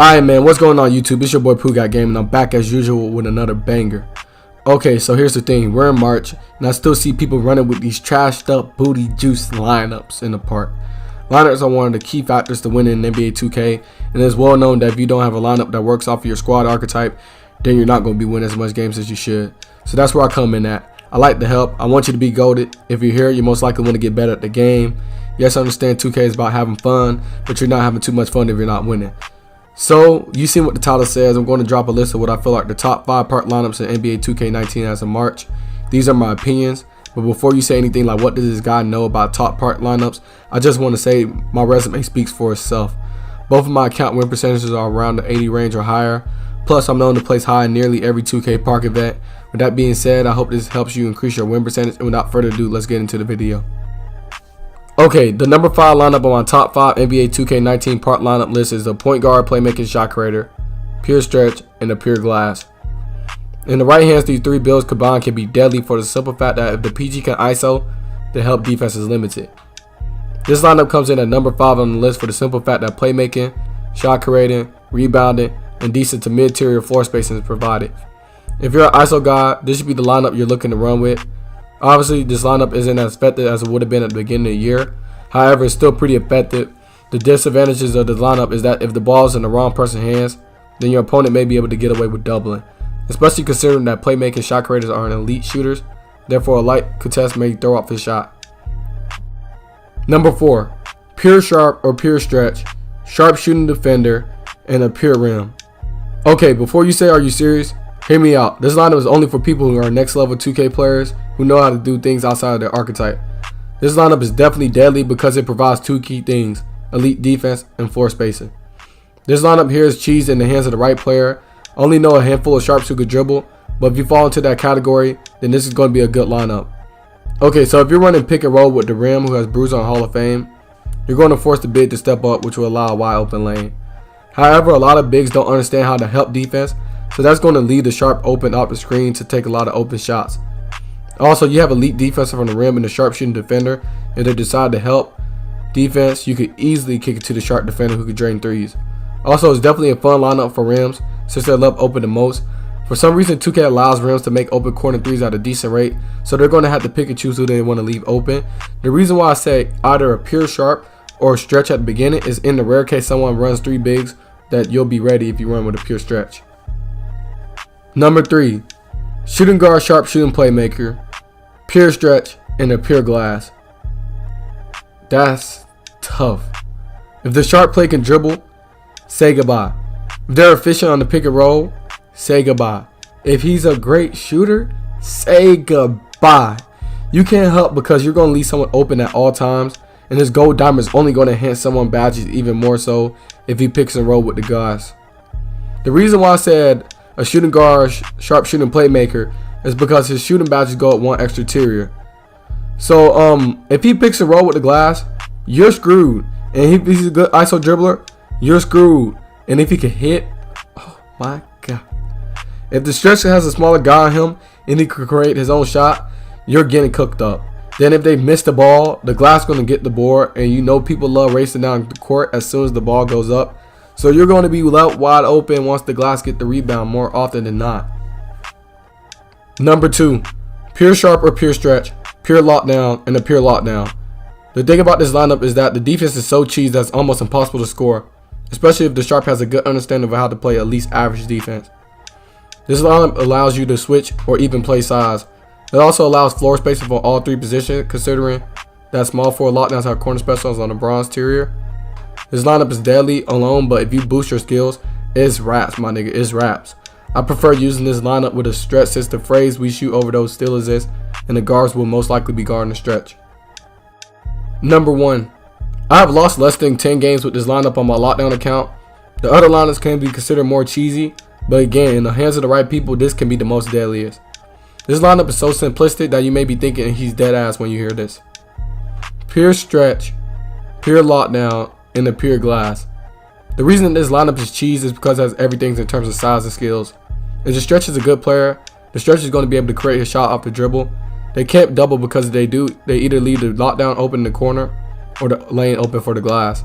Alright man, what's going on YouTube? It's your boy Pooh Got Game and I'm back as usual with another banger. Okay, so here's the thing, we're in March and I still see people running with these trashed up booty juice lineups in the park. Lineups are one of the key factors to winning in NBA 2K, and it's well known that if you don't have a lineup that works off of your squad archetype, then you're not going to be winning as much games as you should. So that's where I come in at. I like the help. I want you to be goated. If you're here, you most likely want to get better at the game. Yes, I understand 2K is about having fun, but you're not having too much fun if you're not winning. So, you see what the title says. I'm going to drop a list of what I feel like the top 5 part lineups in NBA 2K19 as of March. These are my opinions, but before you say anything like what does this guy know about top part lineups, I just want to say my resume speaks for itself. Both of my account win percentages are around the 80 range or higher. Plus, I'm known to place high in nearly every 2K Park event. With that being said, I hope this helps you increase your win percentage, and without further ado, let's get into the video. Okay, the number 5 lineup on my top 5 NBA 2K19 part lineup list is the point guard, playmaking, shot creator, pure stretch, and the pure glass. In the right hands, these 3 builds combined can be deadly for the simple fact that if the PG can ISO, the help defense is limited. This lineup comes in at number 5 on the list for the simple fact that playmaking, shot creating, rebounding, and decent to mid-tier floor spacing is provided. If you're an ISO guy, this should be the lineup you're looking to run with. Obviously, this lineup isn't as effective as it would have been at the beginning of the year. However, it's still pretty effective. The disadvantages of the lineup is that if the ball is in the wrong person's hands, then your opponent may be able to get away with doubling. Especially considering that playmaking shot creators are elite shooters. Therefore, a light contest may throw off his shot. Number 4. Pure sharp or pure stretch, sharp shooting defender, and a pure rim. Okay, before you say are you serious? Hear me out. This lineup is only for people who are next level 2K players who know how to do things outside of their archetype. This lineup is definitely deadly because it provides 2 key things: elite defense and floor spacing. This lineup here is cheese in the hands of the right player. I only know a handful of sharps who could dribble, but if you fall into that category, then this is going to be a good lineup. Okay, so if you're running pick and roll with the rim who has Bruiser on Hall of Fame, you're going to force the big to step up, which will allow a wide open lane. However, a lot of bigs don't understand how to help defense, so that's going to leave the sharp open off the screen to take a lot of open shots. Also, you have elite defense from the rim and the sharp shooting defender. If they decide to help defense, you could easily kick it to the sharp defender who could drain threes. Also, it's definitely a fun lineup for rims since they're left open the most. For some reason, 2K allows rims to make open corner threes at a decent rate, so they're going to have to pick and choose who they want to leave open. The reason why I say either a pure sharp or a stretch at the beginning is in the rare case someone runs 3 bigs that you'll be ready if you run with a pure stretch. Number 3. Shooting guard, sharp shooting playmaker, pure stretch, and a pure glass. That's tough. If the sharp play can dribble, say goodbye. If they're efficient on the pick and roll, say goodbye. If he's a great shooter, say goodbye. You can't help because you're going to leave someone open at all times, and this gold diamond is only going to enhance someone badges even more so if he picks and roll with the guys. The reason why I said a shooting guard, sharp shooting playmaker is because his shooting badges go at 1 extra tier. So if he picks and roll with the glass, you're screwed. And if he's a good ISO dribbler, you're screwed. And if he can hit, oh my god. If the stretcher has a smaller guy on him and he can create his own shot, you're getting cooked up. Then if they miss the ball, the glass is going to get the board, and you know people love racing down the court as soon as the ball goes up. So you're going to be left wide open once the glass get the rebound more often than not. Number 2. Pure sharp or pure stretch, pure lockdown, and a pure lockdown. The thing about this lineup is that the defense is so cheese that it's almost impossible to score, especially if the sharp has a good understanding of how to play at least average defense. This lineup allows you to switch or even play size. It also allows floor spacing for all 3 positions, considering that small forward lockdowns have corner specials on the bronze tier. This lineup is deadly alone, but if you boost your skills, it's raps, my nigga, it's raps. I prefer using this lineup with a stretch since the phrase we shoot over those still exists, and the guards will most likely be guarding the stretch. Number 1. I have lost less than 10 games with this lineup on my lockdown account. The other lineups can be considered more cheesy, but again, in the hands of the right people, this can be the most deadliest. This lineup is so simplistic that you may be thinking he's dead ass when you hear this. Pure stretch, pure lockdown, and a pure glass. The reason this lineup is cheese is because it has everything in terms of size and skills. If the stretch is a good player, the stretch is going to be able to create a shot off the dribble. They can't double because if they do, they either leave the lockdown open in the corner or the lane open for the glass.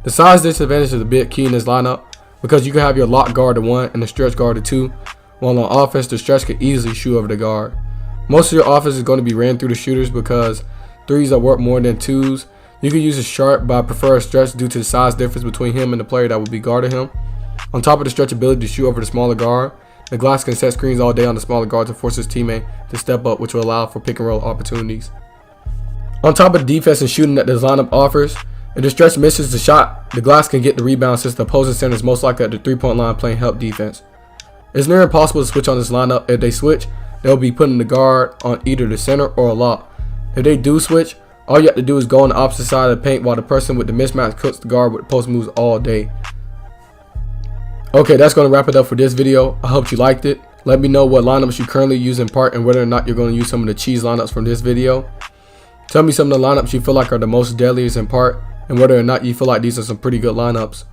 The size disadvantage is a bit key in this lineup, because you can have your lock guard to 1 and the stretch guard to 2, while on offense the stretch could easily shoot over the guard. Most of your offense is going to be ran through the shooters because 3s are worth more than 2s. You can use a sharp, but I prefer a stretch due to the size difference between him and the player that will be guarding him. On top of the stretch ability to shoot over the smaller guard, the glass can set screens all day on the smaller guard to force his teammate to step up, which will allow for pick and roll opportunities. On top of the defense and shooting that this lineup offers, if the stretch misses the shot, the glass can get the rebound since the opposing center is most likely at the 3-point line playing help defense. It's near impossible to switch on this lineup. If they switch, they'll be putting the guard on either the center or a lock. If they do switch, all you have to do is go on the opposite side of the paint while the person with the mismatch cooks the guard with post moves all day. Okay, that's going to wrap it up for this video. I hope you liked it. Let me know what lineups you currently use in Park and whether or not you're going to use some of the cheese lineups from this video. Tell me some of the lineups you feel like are the most deadliest in Park and whether or not you feel like these are some pretty good lineups.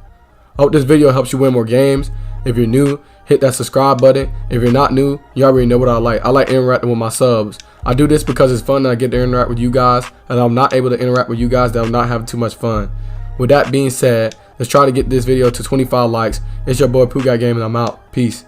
I hope this video helps you win more games. If you're new, hit that subscribe button. If you're not new, you already know what I like. I like interacting with my subs. I do this because it's fun and I get to interact with you guys, and I'm not able to interact with you guys that I'm not having too much fun. With that being said, let's try to get this video to 25 likes. It's your boy Pooh Got Game and I'm out. Peace.